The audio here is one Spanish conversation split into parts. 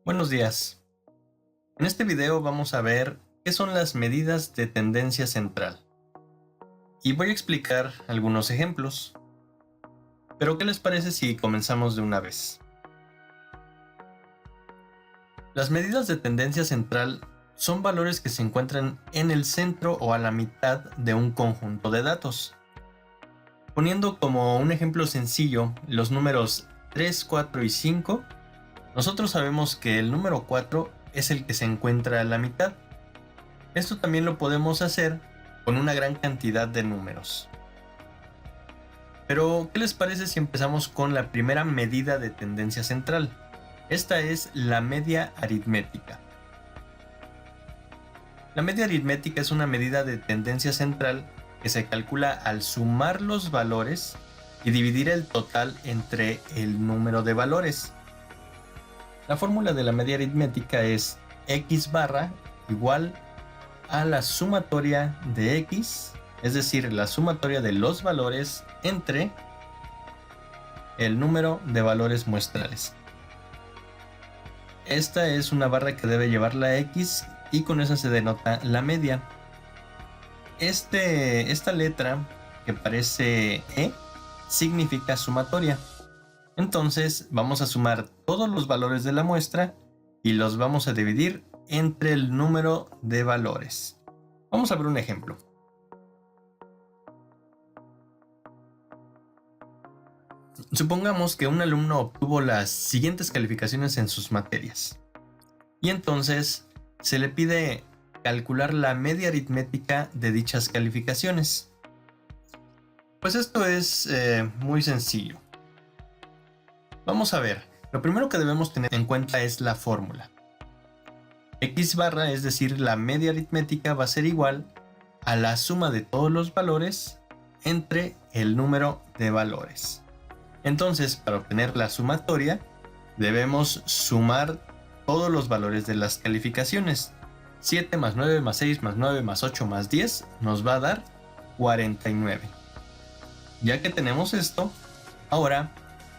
Buenos días. En este video vamos a ver qué son las medidas de tendencia central. Y voy a explicar algunos ejemplos. Pero ¿qué les parece si comenzamos de una vez? Las medidas de tendencia central son valores que se encuentran en el centro o a la mitad de un conjunto de datos. Poniendo como un ejemplo sencillo los números 3, 4 y 5, nosotros sabemos que el número 4 es el que se encuentra a la mitad. Esto también lo podemos hacer con una gran cantidad de números. Pero, ¿qué les parece si empezamos con la primera medida de tendencia central? Esta es la media aritmética. La media aritmética es una medida de tendencia central que se calcula al sumar los valores y dividir el total entre el número de valores. La fórmula de la media aritmética es x barra igual a la sumatoria de x, es decir, la sumatoria de los valores entre el número de valores muestrales. Esta es una barra que debe llevar la x y con esa se denota la media. Esta letra que parece E significa sumatoria. Entonces vamos a sumar todos los valores de la muestra y los vamos a dividir entre el número de valores. Vamos a ver un ejemplo. Supongamos que un alumno obtuvo las siguientes calificaciones en sus materias. Y entonces se le pide calcular la media aritmética de dichas calificaciones. Pues esto es muy sencillo. Vamos a ver, lo primero que debemos tener en cuenta es la fórmula. X barra, es decir, la media aritmética, va a ser igual a la suma de todos los valores entre el número de valores. Entonces, para obtener la sumatoria, debemos sumar todos los valores de las calificaciones. 7 más 9 más 6 más 9 más 8 más 10 nos va a dar 49. Ya que tenemos esto, ahora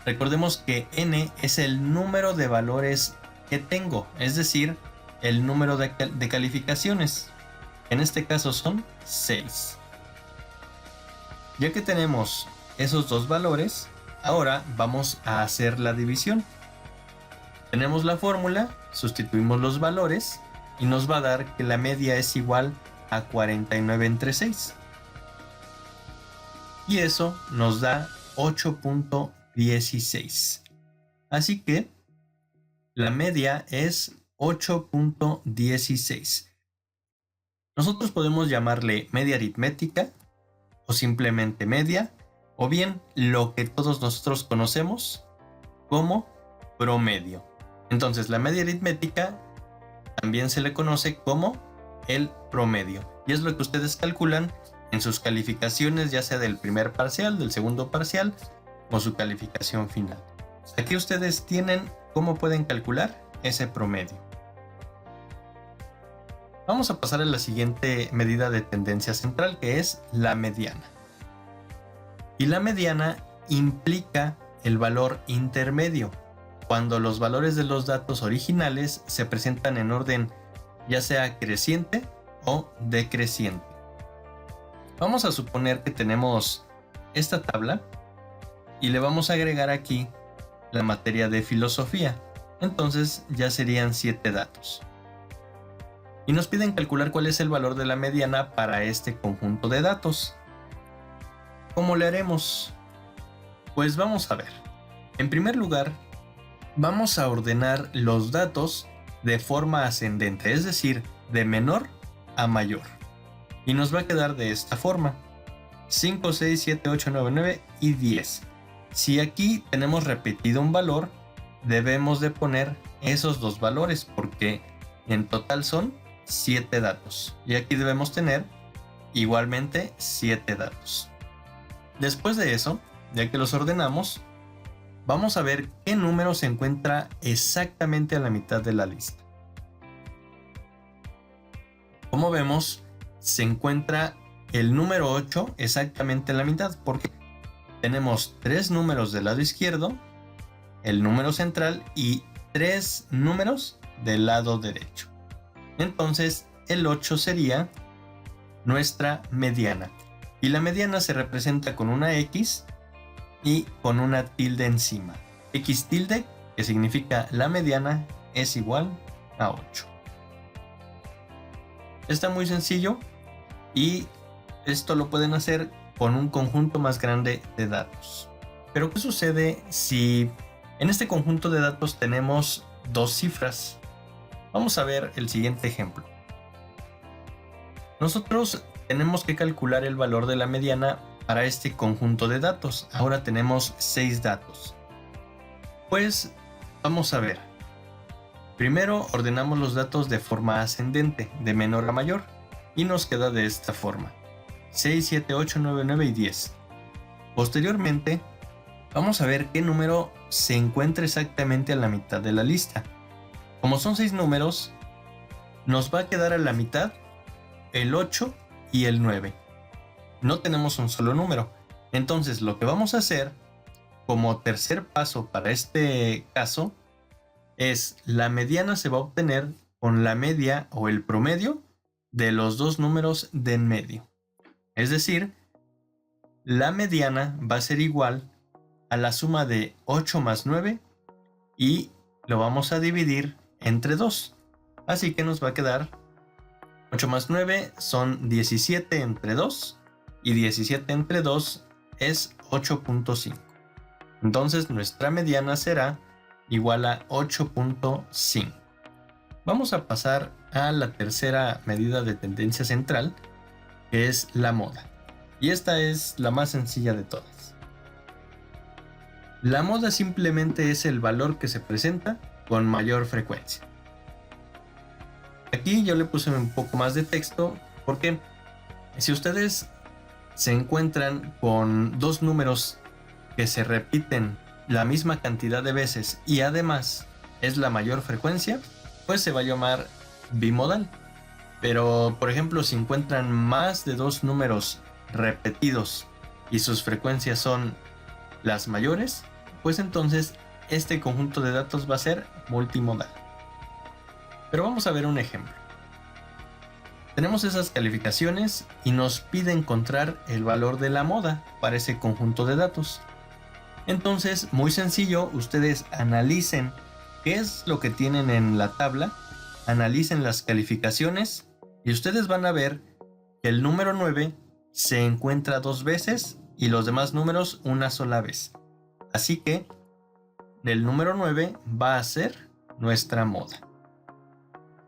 recordemos que n es el número de valores que tengo, es decir, el número de calificaciones. En este caso son 6. Ya que tenemos esos dos valores, ahora vamos a hacer la división. Tenemos la fórmula, sustituimos los valores y nos va a dar que la media es igual a 49 entre 6. Y eso nos da 8.16. Así que la media es 8.16. Nosotros podemos llamarle media aritmética o simplemente media, o bien lo que todos nosotros conocemos como promedio. Entonces la media aritmética también se le conoce como el promedio, y es lo que ustedes calculan en sus calificaciones, ya sea del primer parcial, del segundo parcial o su calificación final. Aquí ustedes tienen cómo pueden calcular ese promedio. Vamos a pasar a la siguiente medida de tendencia central, que es la mediana. Y la mediana implica el valor intermedio, cuando los valores de los datos originales se presentan en orden ya sea creciente o decreciente. Vamos a suponer que tenemos esta tabla y le vamos a agregar aquí la materia de filosofía. Entonces ya serían 7 datos. Y nos piden calcular cuál es el valor de la mediana para este conjunto de datos. ¿Cómo le haremos? Pues vamos a ver. En primer lugar, vamos a ordenar los datos de forma ascendente, es decir, de menor a mayor. Y nos va a quedar de esta forma: 5, 6, 7, 8, 9, 9 y 10. Si aquí tenemos repetido un valor, debemos de poner esos dos valores porque en total son 7 datos. Y aquí debemos tener igualmente 7 datos. Después de eso, ya que los ordenamos, vamos a ver qué número se encuentra exactamente a la mitad de la lista. Como vemos, se encuentra el número 8 exactamente en la mitad, porque tenemos 3 números del lado izquierdo, el número central y 3 números del lado derecho. Entonces el 8 sería nuestra mediana. Y la mediana se representa con una X y con una tilde encima. X tilde, que significa la mediana, es igual a 8. Está muy sencillo y esto lo pueden hacer con un conjunto más grande de datos. Pero ¿qué sucede si en este conjunto de datos tenemos dos cifras? Vamos a ver el siguiente ejemplo. Nosotros tenemos que calcular el valor de la mediana para este conjunto de datos. Ahora tenemos 6 datos. Pues vamos a ver. Primero ordenamos los datos de forma ascendente, de menor a mayor, y nos queda de esta forma: 6, 7, 8, 9, 9 y 10. Posteriormente, vamos a ver qué número se encuentra exactamente a la mitad de la lista. Como son 6 números, nos va a quedar a la mitad el 8 y el 9. No tenemos un solo número. Entonces, lo que vamos a hacer como tercer paso para este caso es la mediana se va a obtener con la media o el promedio de los dos números de en medio. Es decir, la mediana va a ser igual a la suma de 8 más 9 y lo vamos a dividir entre 2. Así que nos va a quedar 8 más 9 son 17 entre 2 y 17 entre 2 es 8.5. Entonces nuestra mediana será igual a 8.5. Vamos a pasar a la tercera medida de tendencia central, que es la moda. Y esta es la más sencilla de todas. La moda simplemente es el valor que se presenta con mayor frecuencia. Aquí yo le puse un poco más de texto porque si ustedes se encuentran con dos números que se repiten la misma cantidad de veces y además es la mayor frecuencia, pues se va a llamar bimodal. Pero por ejemplo, si encuentran más de dos números repetidos y sus frecuencias son las mayores, pues entonces este conjunto de datos va a ser multimodal. Pero vamos a ver un ejemplo. Tenemos esas calificaciones y nos pide encontrar el valor de la moda para ese conjunto de datos. Entonces, muy sencillo, ustedes analicen qué es lo que tienen en la tabla, analicen las calificaciones y ustedes van a ver que el número 9 se encuentra 2 veces y los demás números una sola vez. Así que el número 9 va a ser nuestra moda.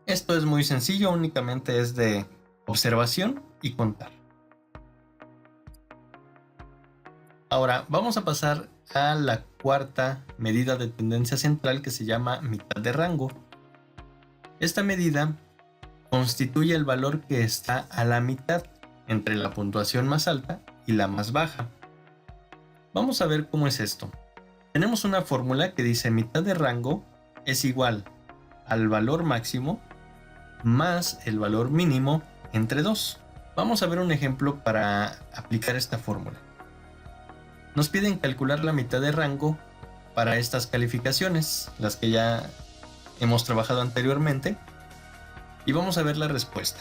Esto es muy sencillo, únicamente es de observación y contar. Ahora vamos a pasar a la cuarta medida de tendencia central, que se llama mitad de rango. Esta medida constituye el valor que está a la mitad entre la puntuación más alta y la más baja. Vamos a ver cómo es esto. Tenemos una fórmula que dice mitad de rango es igual al valor máximo más el valor mínimo entre 2. Vamos a ver un ejemplo para aplicar esta fórmula. Nos piden calcular la mitad de rango para estas calificaciones, las que ya hemos trabajado anteriormente, y vamos a ver la respuesta.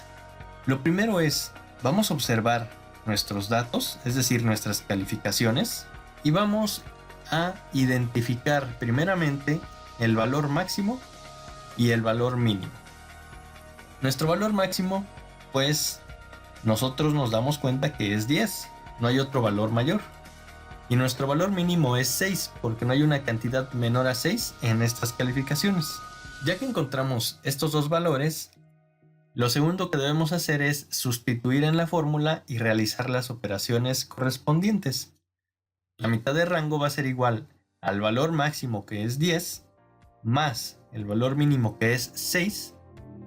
Lo primero es, vamos a observar nuestros datos, es decir, nuestras calificaciones, y vamos a identificar primeramente el valor máximo y el valor mínimo. Nuestro valor máximo, pues nosotros nos damos cuenta que es 10, no hay otro valor mayor. Y nuestro valor mínimo es 6, porque no hay una cantidad menor a 6 en estas calificaciones. Ya que encontramos estos dos valores, lo segundo que debemos hacer es sustituir en la fórmula y realizar las operaciones correspondientes. La mitad de rango va a ser igual al valor máximo, que es 10, más el valor mínimo, que es 6,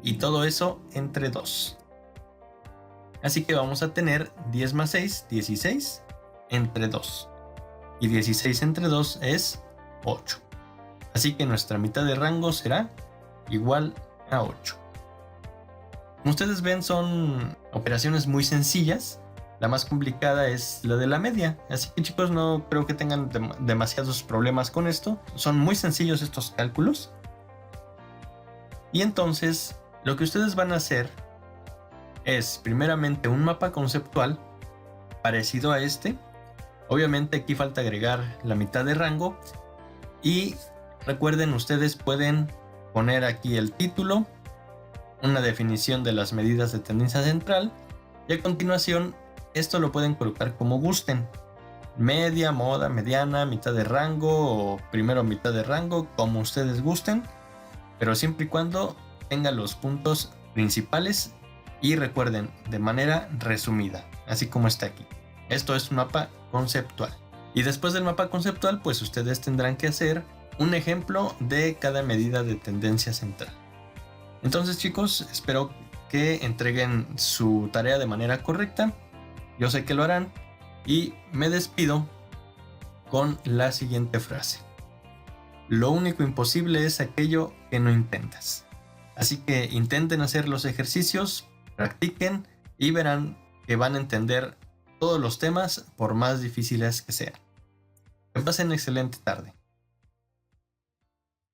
y todo eso entre 2. Así que vamos a tener 10 más 6, 16, entre 2. Y 16 entre 2 es 8. Así que nuestra mitad de rango será igual a 8. Como ustedes ven, son operaciones muy sencillas. La más complicada es la de la media. Así que chicos, no creo que tengan demasiados problemas con esto. Son muy sencillos estos cálculos. Y entonces lo que ustedes van a hacer es primeramente un mapa conceptual parecido a este. Obviamente aquí falta agregar la mitad de rango. Y recuerden, ustedes pueden poner aquí el título, una definición de las medidas de tendencia central, y a continuación esto lo pueden colocar como gusten: media, moda, mediana, mitad de rango o primero mitad de rango, como ustedes gusten, pero siempre y cuando tengan los puntos principales y recuerden, de manera resumida, así como está aquí. Esto es un mapa conceptual. Y después del mapa conceptual, pues ustedes tendrán que hacer un ejemplo de cada medida de tendencia central. Entonces, chicos, espero que entreguen su tarea de manera correcta. Yo sé que lo harán. Y me despido con la siguiente frase: lo único imposible es aquello que no intentas. Así que intenten hacer los ejercicios, practiquen y verán que van a entender todos los temas por más difíciles que sean. Que pasen excelente tarde.